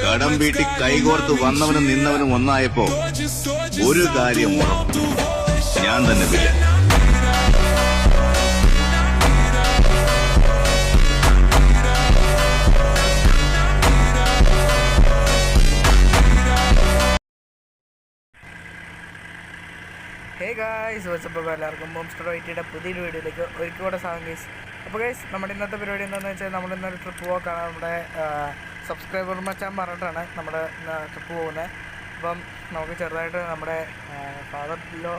കടം വീട്ടി കൈകോർത്ത് വന്നവനും നിന്നവനും ഒന്നായപ്പോ ഒരു കാര്യം ഞാൻ തന്നെ വില്ല. ഹേ ഗായ്സ്, വാട്സപ്പ് എല്ലാവർക്കും മോംസ്റ്റർ വൈറ്റിയുടെ പുതിയൊരു വീഡിയോയിലേക്ക് ഒരിക്കൽ കൂടെ സ്വാഗതം ഗൈസ്. അപ്പോൾ ഗൈസ്, നമ്മുടെ ഇന്നത്തെ പരിപാടി എന്താണെന്ന് വെച്ചാൽ നമ്മളിന്നൊരു ട്രിപ്പ് പോക്കാണ്. നമ്മുടെ സബ്സ്ക്രൈബർ മച്ചാൻ പറഞ്ഞിട്ടാണ് നമ്മുടെ ട്രിപ്പ് പോകുന്നത്. അപ്പം നമുക്ക് ചെറുതായിട്ട് നമ്മുടെ ഫാദറിലോ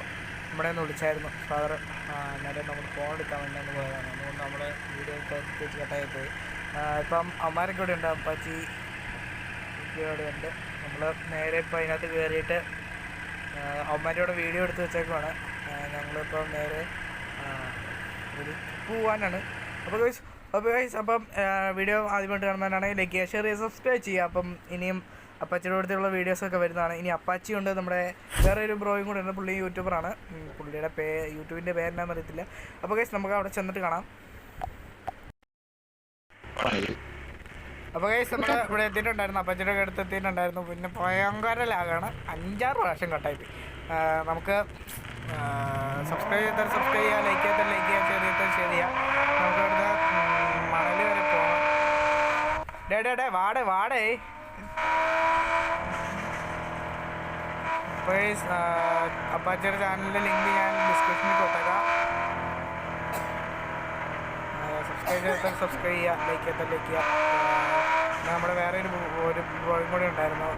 നമ്മളെ ഒന്ന് വിളിച്ചായിരുന്നു. ഫാദർ അന്നേരം നമ്മൾ ഫോൺ എടുക്കാൻ വേണ്ടി ഒന്ന് പോയതാണ്. അതുകൊണ്ട് നമ്മുടെ വീഡിയോ പ്രത്യേകിച്ച് കട്ടായി പോയി. ഇപ്പം അമ്മമാരൊക്കെ ഇവിടെ ഉണ്ട്, അപ്പാച്ചി ഇവിടെ ഉണ്ട്. നമ്മൾ നേരെ ഇപ്പോൾ അതിനകത്ത് കയറിയിട്ട് അമ്മമാരോടെ വീഡിയോ എടുത്ത് വെച്ചേക്കുവാണ്. ഞങ്ങളിപ്പോൾ നേരെ ഒരു പോവാനാണ്. അപ്പോൾ ഗൈസ് അപ്പം വീഡിയോ ആദ്യമായിട്ട് കാണുന്നവരാണെങ്കിൽ ലൈക്ക് ചെയ്യുക, ഷെയർ ചെയ്യുക, സബ്സ്ക്രൈബ് ചെയ്യുക. അപ്പം ഇനിയും അപ്പാച്ചിയുടെ അടുത്തുള്ള വീഡിയോസൊക്കെ വരുന്നതാണ്. ഇനി അപ്പാച്ചി ഉണ്ട്, നമ്മുടെ വേറെ ഒരു ബ്രോയും കൂടെ ഉണ്ട്. പുള്ളി യൂട്യൂബറാണ്. പുള്ളിയുടെ യൂട്യൂബിൻ്റെ പേരെന്നാന്ന് അറിയത്തില്ല. അപ്പോൾ ഗൈസ് നമുക്ക് അവിടെ ചെന്നിട്ട് കാണാം. അപ്പോൾ ഗൈസ് നമ്മൾ ഇവിടെ എത്തിയിട്ടുണ്ടായിരുന്നു, അപ്പച്ചിയുടെ അടുത്ത് എത്തിയിട്ടുണ്ടായിരുന്നു. പിന്നെ ഭയങ്കര ലാഗാണ്, 5-6 പ്രാവശ്യം കട്ടായിപ്പോയി. നമുക്ക് സബ്സ്ക്രൈബ് ചെയ്താൽ സബ്സ്ക്രൈബ് ചെയ്യുക, ലൈക്ക് ചെയ്താൽ ലൈക്ക് ചെയ്യുക, ഷെയർ ചെയ്താൽ ഷെയർ ചെയ്യുക. നമുക്ക് ഇവിടുത്തെ മണൽ വരെ പോകണം. വാടേ അപ്പോൾ ഗൈസ് അപ്പാച്ചിയുടെ ചാനലിൻ്റെ ലിങ്ക് ഞാൻ ഡിസ്ക്രിപ്ഷനിൽ കൊടുത്തേക്കാം. സബ്സ്ക്രൈബ് ചെയ്താൽ സബ്സ്ക്രൈബ് ചെയ്യുക, ലൈക്ക് ചെയ്താൽ ലൈക്ക് ചെയ്യുക. നമ്മുടെ വേറെ ഒരു ബോയും കൂടെ ഉണ്ടായിരുന്നു.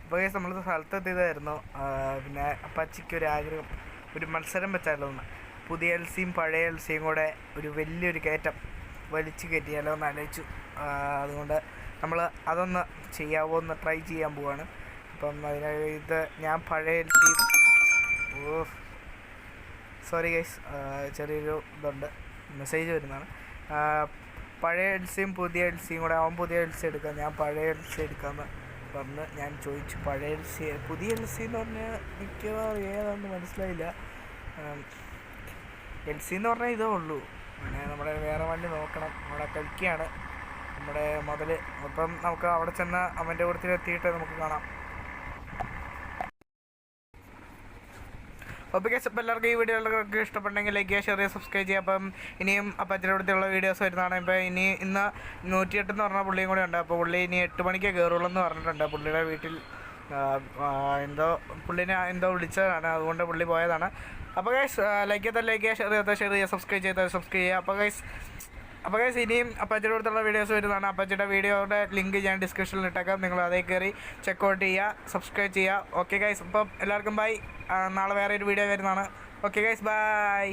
അപ്പോൾ ഗൈസ് നമ്മൾ സ്ഥലത്തെത്തിയതായിരുന്നു. പിന്നെ അപ്പാച്ചിക്ക് ഒരു ആഗ്രഹം, ഒരു മത്സരം വെച്ചാലോ എന്ന്. പുതിയ എൽസിയും പഴയ എൽസിയും കൂടെ ഒരു വലിയൊരു കയറ്റം വലിച്ചു കയറ്റിയാലോ എന്ന് ആലോചിച്ചു. അതുകൊണ്ട് നമ്മൾ അതൊന്ന് ചെയ്യാവോ എന്ന് ട്രൈ ചെയ്യാൻ പോവാണ്. അപ്പം ഇത് ഞാൻ പഴയ എൽസിയും സോറി ഗൈസ്, ചെറിയൊരു ഇതുണ്ട്, മെസ്സേജ് വരുന്നതാണ്. പഴയ എൽസിയും പുതിയ എൽസിയും കൂടെ, അവൻ പുതിയ എൽസി എടുക്കാം, ഞാൻ പഴയ എൽസി എടുക്കാമെന്ന് പറഞ്ഞ് ഞാൻ ചോദിച്ചു. പഴയ എൽസി പുതിയ എൽസി എന്ന് പറഞ്ഞാൽ മിക്കവാറും ഏതാണെന്ന് മനസ്സിലായില്ല. എൽസി എന്ന് പറഞ്ഞാൽ ഇതേ ഉള്ളൂ. പിന്നെ നമ്മുടെ വേറെ വണ്ടി നോക്കണം. അവിടെ കളിക്കുകയാണ് നമ്മുടെ മുതൽ. അപ്പം നമുക്ക് അവിടെ ചെന്ന് അവൻ്റെ കൂട്ടത്തിൽ എത്തിയിട്ട് നമുക്ക് കാണാം. അപ്പോൾ ഗൈസ്, അപ്പോൾ എല്ലാവർക്കും ഈ വീഡിയോകളൊക്കെ ഇഷ്ടപ്പെട്ടെങ്കിൽ ലൈക്ക് ചെയ്യുക, ഷെയർ ചെയ്യുക, സബ്സ്ക്രൈബ് ചെയ്യുക. അപ്പം ഇനിയും അപ്പച്ചിയുടെ അടുത്തുള്ള വീഡിയോസ് വരുന്നതാണ്. ഇപ്പോൾ ഇന്ന് 108 എന്ന് പറഞ്ഞ പുള്ളിയും കൂടെ ഉണ്ട്. അപ്പോൾ പുള്ളി ഇനി 8 മണിക്കേ കയറുള്ളൂ എന്ന് പറഞ്ഞിട്ടുണ്ട്. പുള്ളിയുടെ വീട്ടിൽ പുള്ളിനെ എന്തോ വിളിച്ചതാണ്, അതുകൊണ്ട് പുള്ളി പോയതാണ്. അപ്പോൾ ഗൈസ്, ലൈക്ക് ചെയ്താൽ ലൈക്ക് ചെയ്യുക, ഷെയർ ചെയ്യുക, സബ്സ്ക്രൈബ് ചെയ്താൽ സബ്സ്ക്രൈബ് ചെയ്യുക. അപ്പോൾ ഗൈസ് ഇനിയും അപ്പാച്ചിയുടെ അടുത്തുള്ള വീഡിയോസ് വരുന്നതാണ്. അപ്പാച്ചിയുടെ വീഡിയോയുടെ ലിങ്ക് ഞാൻ ഡിസ്ക്രിപ്ഷനിൽ ഇട്ടേക്കാം. നിങ്ങൾ അതേ കയറി ചെക്കൗട്ട് ചെയ്യുക, സബ്സ്ക്രൈബ് ചെയ്യുക. ഓക്കെ ഗൈസ്, അപ്പം എല്ലാവർക്കും ബൈ. നാളെ വേറെ ഒരു വീഡിയോ വരുന്നതാണ്. Okay guys, by.